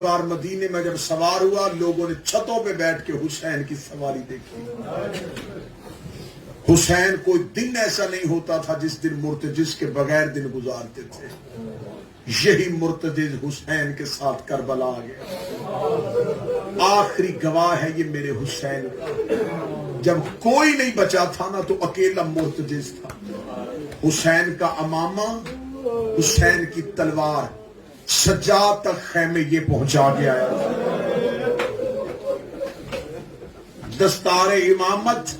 بار مدینے میں جب سوار ہوا لوگوں نے چھتوں پہ بیٹھ کے حسین کی سواری دیکھی. حسین کوئی دن ایسا نہیں ہوتا تھا جس دن مرتجز کے بغیر دن گزارتے تھے. یہی مرتجز حسین کے ساتھ کربلا آ گیا. آخری گواہ ہے یہ میرے حسین کا. جب کوئی نہیں بچا تھا نا تو اکیلا مرتجز تھا. حسین کا امامہ، حسین کی تلوار سجاد تک خیمے یہ پہنچا گیا ہے. دستار امامت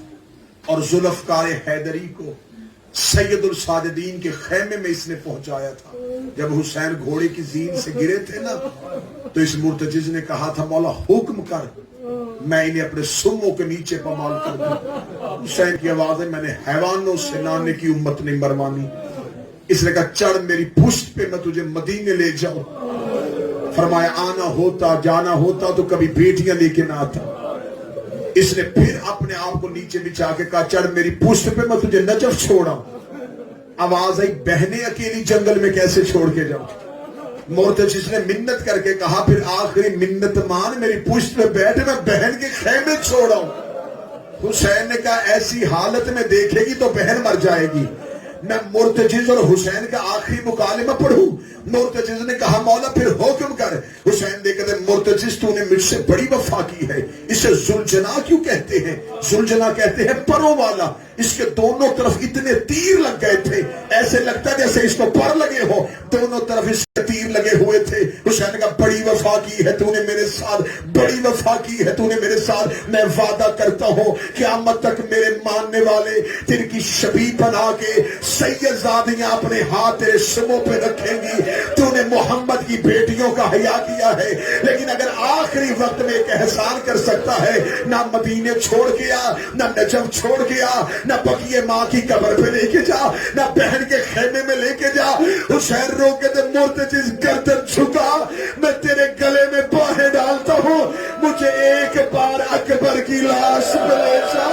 اور ذوالفقار حیدری کو سید الساجدین کے خیمے میں اس نے پہنچایا تھا. جب حسین گھوڑے کی زین سے گرے تھے نا تو اس مرتجز نے کہا تھا مولا حکم کر میں انہیں اپنے سموں کے نیچے پمال کر دوں. حسین کی آواز ہے میں نے حیوانوں سے لانے کی امت نہیں مروانی. اس نے کہا چڑھ میری پشت پہ میں تجھے مدینے لے جاؤں. فرمایا آنا ہوتا جانا ہوتا تو کبھی بیٹیاں لے کے نہ آتا. اس نے پھر اپنے آپ کو نیچے بچھا کے کہا چڑھ میری پشت پہ میں تجھے نجف چھوڑا. آواز آئی بہنیں اکیلی جنگل میں کیسے چھوڑ کے جاؤں. مرتجز نے منت کر کے کہا پھر آخری منت مان میری پشت پہ بیٹھ میں بہن کے خیمے چھوڑا ہوں. حسین نے کہا ایسی حالت میں دیکھے گی تو بہن مر جائے گی. میں مرتجز اور حسین کا آخری مکالمہ پڑھوں. مرتجز نے کہا مولا پھر حکم کر. حسین نے کہا مرتجز تو نے مجھ سے بڑی وفا کی ہے. اسے ذوالجناح کیوں کہتے ہیں؟ ذوالجناح کہتے ہیں پروں والا. اس کے دونوں طرف اتنے تیر لگ گئے تھے ایسے لگتا جیسے اس کو پر لگے ہو. دونوں طرف اس کے تیر لگے ہوئے تھے. حسین نے کہا بڑی وفا کی ہے تو نے میرے ساتھ، بڑی وفا کی ہے تو نے میرے ساتھ. میں وعدہ کرتا ہوں قیامت تک میرے ماننے والے تیرے کی شبیہ بنا کے سیدزادیاں اپنے ہاتھ تیرے سموں پہ رکھیں گی. تو نے محمد کی بیٹیوں کا حیا کیا ہے لیکن اگر آخری وقت میں ایک احسان کر سکتا ہے نہ مدینے چھوڑ گیا، نہ نجف چھوڑ گیا، نہ بقیہ ماں کی قبر پہ لے کے جا، نہ بہن کے خیمے میں لے کے جا. حسین رو کے دے مرتجز گردن جھکا میں تیرے گلے میں باہیں ڈالتا ہوں. مجھے ایک بار اکبر کی لاش ملے جا،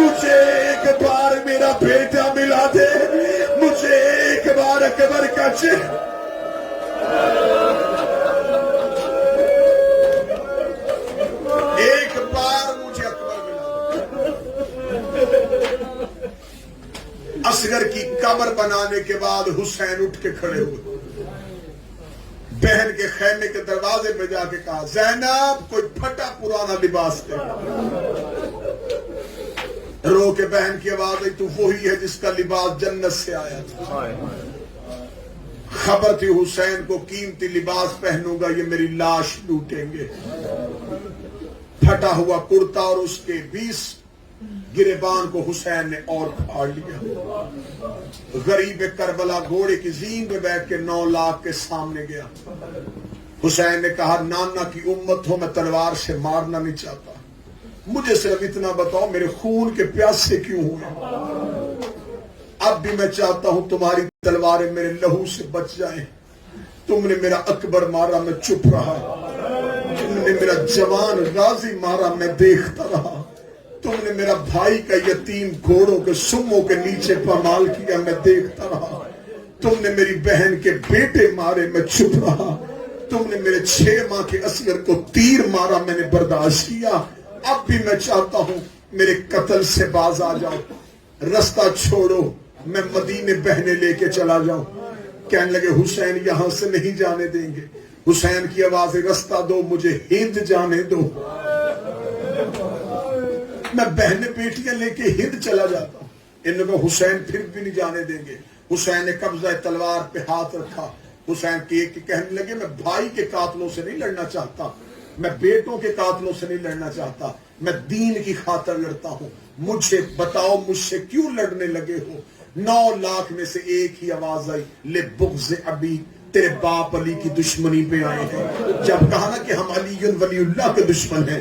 مجھے ایک بار میرا بیٹا ملا دے، مجھے ایک بار اکبر کا چہرہ. ایک بار مجھے اکبر ملا دے. اصغر کی قبر بنانے کے بعد حسین اٹھ کے کھڑے ہوئے. بہن کے خیمے کے دروازے پہ جا کے کہا زینب کوئی پھٹا پرانا لباس دے. رو کے بہن کی آواز آئی تو وہی ہے جس کا لباس جنت سے آیا تھا. خبر تھی حسین کو قیمتی لباس پہنوں گا یہ میری لاش لوٹیں گے. پھٹا ہوا کرتا اور اس کے 20 گریبان کو حسین نے اور پھاڑ لیا. غریب کربلا گھوڑے کی زین پہ بیٹھ کے 9 لاکھ کے سامنے گیا. حسین نے کہا نانا کی امت ہو میں تلوار سے مارنا نہیں چاہتا، مجھے صرف اتنا بتاؤ میرے خون کے پیاسے کیوں ہوئے؟ اب بھی میں چاہتا ہوں تمہاری تلواریں میرے لہو سے بچ جائیں. تم نے میرا اکبر مارا میں چپ رہا، تم نے میرا جوان غازی مارا میں دیکھتا رہا، تم نے میرا بھائی کا یتیم گھوڑوں کے سموں کے نیچے پامال کیا میں دیکھتا رہا، تم نے میری بہن کے بیٹے مارے میں چپ رہا، تم نے میرے 6 ماہ کے اصغر کو تیر مارا میں نے برداشت کیا. اب بھی میں چاہتا ہوں میرے قتل سے باز آ جاؤ، رستہ چھوڑو میں مدینے بہنے لے کے چلا جاؤں. کہنے لگے حسین یہاں سے نہیں جانے دیں گے. حسین کی آواز رستہ دو مجھے ہند جانے دو، میں بہنیں بیٹیاں لے کے ہند چلا جاتا ہوں. ان لوگوں حسین پھر بھی نہیں جانے دیں گے. حسین نے قبضہ تلوار پہ ہاتھ رکھا. حسین کہنے لگے میں بھائی کے قاتلوں سے نہیں لڑنا چاہتا، میں بیٹوں کے قاتلوں سے نہیں لڑنا چاہتا، میں دین کی خاطر لڑتا ہوں. مجھے بتاؤ مجھ سے کیوں لڑنے لگے ہو؟ 9 لاکھ میں سے ایک ہی آواز آئی لے بغض ابی، تیرے باپ علی کی دشمنی پہ آئے ہیں. جب کہا نا کہ ہم علی ولی اللہ کے دشمن ہیں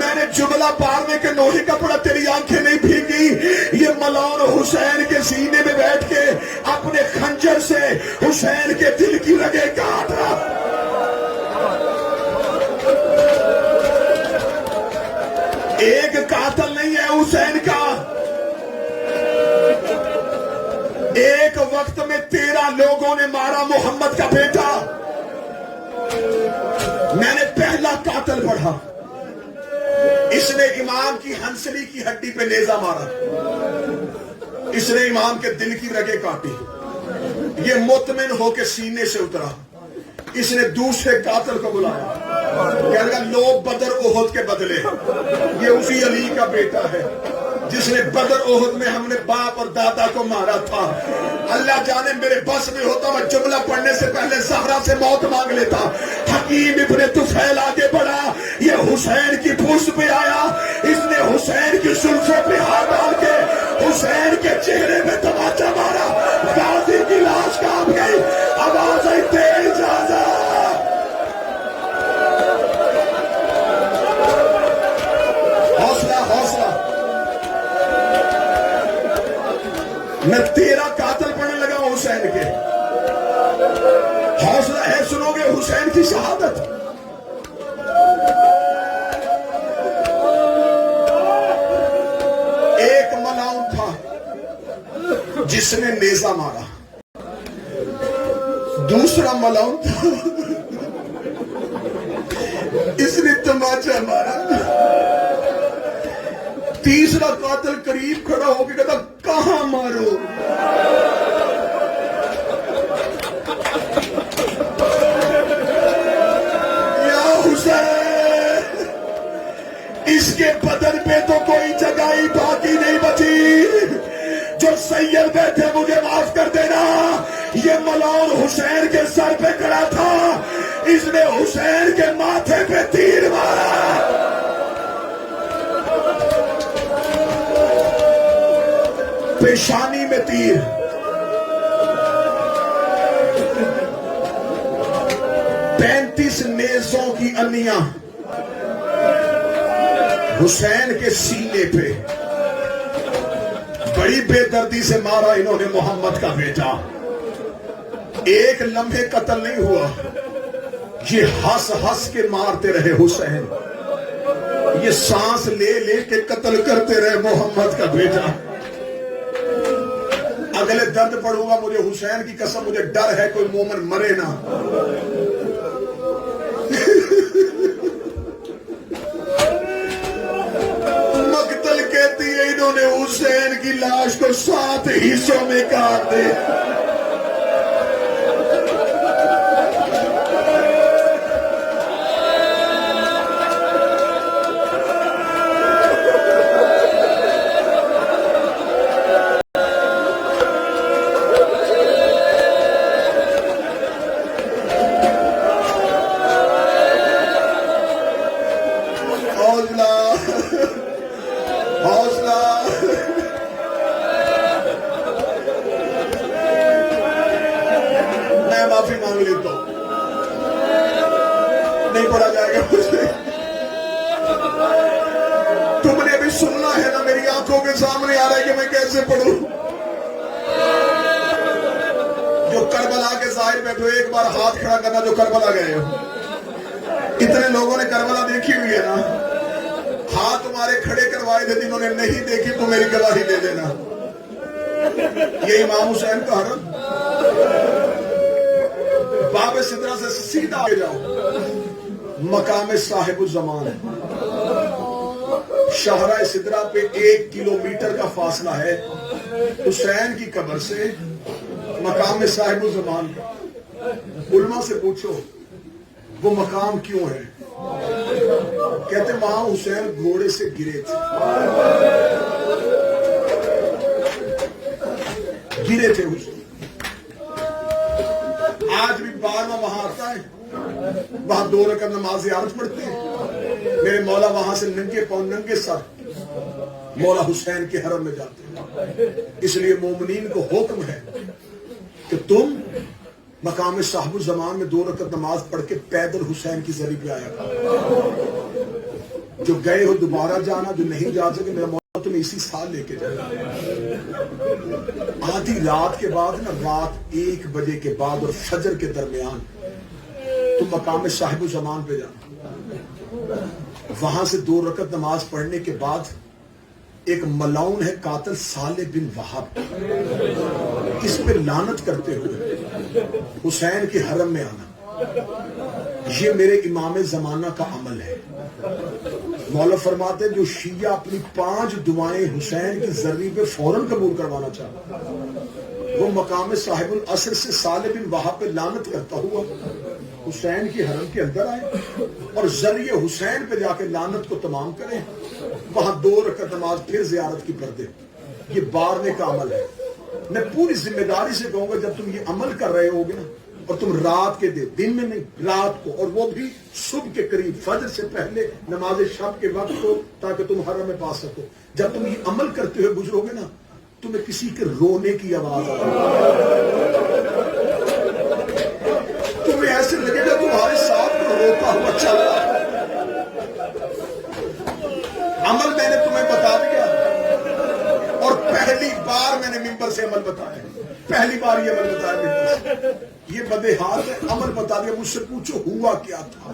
میں نے جملہ پارنے کے لوہے کا پڑا تیری آنکھیں نہیں بھیگی. یہ ملعون حسین کے سینے میں بیٹھ کے اپنے خنجر سے حسین کے دل کی رگیں کاٹ رہا. ایک قاتل نہیں ہے حسین کا. ایک وقت میں 13 لوگوں نے مارا محمد کا بیٹا. میں نے پہلا قاتل پڑھا. اس نے امام کی ہنسلی کی ہڈی پہ نیزہ مارا. اس نے امام کے دل کی رگیں کاٹی. یہ مطمئن ہو کے سینے سے اترا. اس نے دوسرے قاتل کو بلایا. کہنے لگا لو بدر احد کے بدلے. یہ اسی علی کا بیٹا ہے جس نے بدر احد میں ہم نے باپ اور دادا کو مارا تھا. اللہ جانے میرے بس میں ہوتا میں جملہ پڑھنے سے پہلے زہرا سے موت مانگ لیتا. حکیم ابن طفیل آگے بڑھا. یہ حسین کی پوست پہ آیا. اس نے حسین کی زلفوں پہ ہاتھ ڈال کے حسین کے چہرے پہ تماچا مارا. غازی کی لاش کانپ گئی. آواز آئی تیز آزاد. حوصلہ حوصلہ. میں 13 قاتل پڑھنے لگا ہوں حسین کے. حوصلہ ہے سنو گے حسین کی شہادت. ایک ملعون تھا جس نے نیزہ مارا. دوسرا ملعون تھا اس نے تماچا مارا. تیسرا قاتل قریب کھڑا ہو کے کہتا کہاں مارو. یا حسین اس کے بدن پہ تو کوئی جگہ ہی باقی نہیں بچی. جو سید بیٹھے مجھے معاف کر دینا. یہ ملعون حسین کے سر پہ کھڑا تھا. اس نے حسین کے ماتھے پہ تیر مارا. پیشانی میں تیر. پینتیس نیزوں کی انیاں حسین کے سینے پہ. بڑی بے دردی سے مارا انہوں نے محمد کا بیٹا. ایک لمحے قتل نہیں ہوا. یہ ہنس ہنس کے مارتے رہے حسین. یہ سانس لے لے کے قتل کرتے رہے محمد کا بیٹا. اگلے درد پڑھوں گا مجھے حسین کی قسم مجھے ڈر ہے کوئی مومن مرے نہ. مقتل کہتی ہے انہوں نے حسین کی لاش کو 7 حصوں میں کاٹ دے. نہیں پڑھا جائے گا مجھے. تم نے بھی سننا ہے نا. میری آنکھوں کے سامنے آ رہا ہے کہ میں کیسے پڑھوں. جو کربلا کے ظاہر میں تو ایک بار ہاتھ کھڑا کرنا جو کربلا گئے ہو. اتنے لوگوں نے کربلا دیکھی ہوئی ہے نا. ہاتھ تمہارے کھڑے کروائے تھے. جنہوں نے نہیں دیکھی تو میری گواہی دے دینا. یہ امام حسین کا حرم. باب سدرہ سے سیدھا آگے جاؤ. مقام صاحب الزمان. شاہراہ سدرہ پہ 1 کلومیٹر کا فاصلہ ہے حسین کی قبر سے مقام صاحب الزمان کا. علماء سے پوچھو وہ مقام کیوں ہے. کہتے وہاں حسین گھوڑے سے گرے تھے. گرے تھے حسین. آج بھی بارواں وہاں آتا ہے. وہاں 2 رکعت نماز زیارت پڑھتے ہیں. میرے مولا وہاں سے ننگے پاؤں ننگے سر مولا حسین کے حرم میں جاتے ہیں. اس لیے مومنین کو حکم ہے کہ تم مقام صاحب الزمان میں 2 رکعت نماز پڑھ کے پیدل حسین کی زری پہ آیا. جو گئے ہو دوبارہ جانا، جو نہیں جا سکے میرا مولا تمہیں اسی سال لے کے جائے. آدھی رات کے بعد نا، رات 1 بجے کے بعد اور فجر کے درمیان تم مقام صاحب الزمان پہ جانا. وہاں سے 2 رکعت نماز پڑھنے کے بعد ایک ملعون ہے قاتل صالح بن وہاب، اس پہ لعنت کرتے ہوئے حسین کے حرم میں آنا. یہ میرے امام زمانہ کا عمل ہے. مولا فرماتے ہیں جو شیعہ اپنی 5 دعائیں حسین کی ذریعے پہ فوراً قبول کروانا چاہتا، وہ مقام صاحب العصر سے صالح بن وہاب پہ لعنت کرتا ہوا حسین کی حرم کے اندر آئے اور ذریعے حسین پہ جا کے لعنت کو تمام کریں. وہاں 2 رکعت نماز پھر زیارت کی پڑھ دے. یہ بارنے کا عمل ہے. میں پوری ذمہ داری سے کہوں گا جب تم یہ عمل کر رہے ہوگے نا، اور تم رات کے دن میں نہیں، رات کو، اور وہ بھی صبح کے قریب، فجر سے پہلے، نماز شب کے وقت کو، تاکہ تم حرم میں پا سکو. جب تم یہ عمل کرتے ہوئے گزرو گے نا، تمہیں کسی کے رونے کی آواز آئے گی. تمہیں ایسے لگے گا تمہارے ساتھ روتا ہوا چل رہا ہے. عمل میں نے تمہیں بتا دیا، اور پہلی بار میں نے ممبر سے عمل بتایا. پہلی بار یہ عمل بتایا ممبر سے. یہ بدے ہاتھ ہے، عمل بتا دیا. مجھ سے پوچھو ہوا کیا تھا.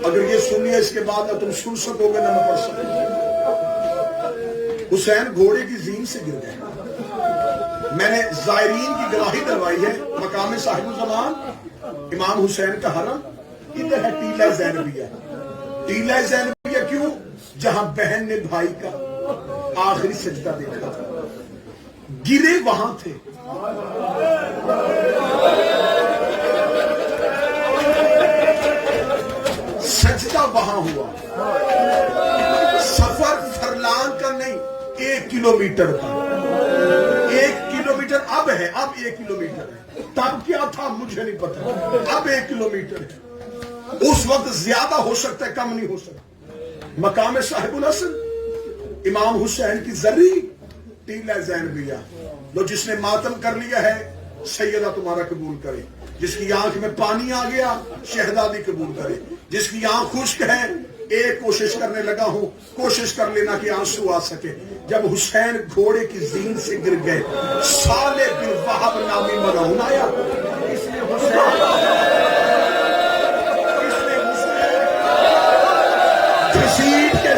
اگر یہ سنیے اس کے بعد نہ تم سن سکو گے نہ میں پڑھ سکوں گا. حسین گھوڑے کی زین سے گر گئے. میں نے زائرین کی گواہی دلوائی ہے. مقام صاحب الزمان امام حسین کا حرم ادھر ہے ٹیلہ زینبیہ. ٹیلہ زینبیہ کیوں؟ جہاں بہن نے بھائی کا آخری سجدہ دیکھا تھا. گرے وہاں تھے. سجدہ وہاں ہوا. سفر فرلان کا نہیں، 1 کلومیٹر کا. 1 کلومیٹر اب ہے، اب 1 کلومیٹر ہے. تب کیا تھا مجھے نہیں پتا. اب 1 کلومیٹر ہے. اس وقت زیادہ ہو سکتا ہے، کم نہیں ہو سکتا. مقام صاحب العصر امام حسین کی ذری ٹیلہ زینبیہ. لو جس نے ماتم کر لیا ہے سیدہ تمہارا قبول کرے. جس کی آنکھ میں پانی آ گیا شہزادی قبول کرے. جس کی آنکھ خشک ہے، ایک کوشش کرنے لگا ہوں، کوشش کر لینا کہ آنسو آ سکے. جب حسین گھوڑے کی زین سے گر گئے، صالح بن وہاب نامی ملعون آیا. اس نے حسین گھسیٹ کے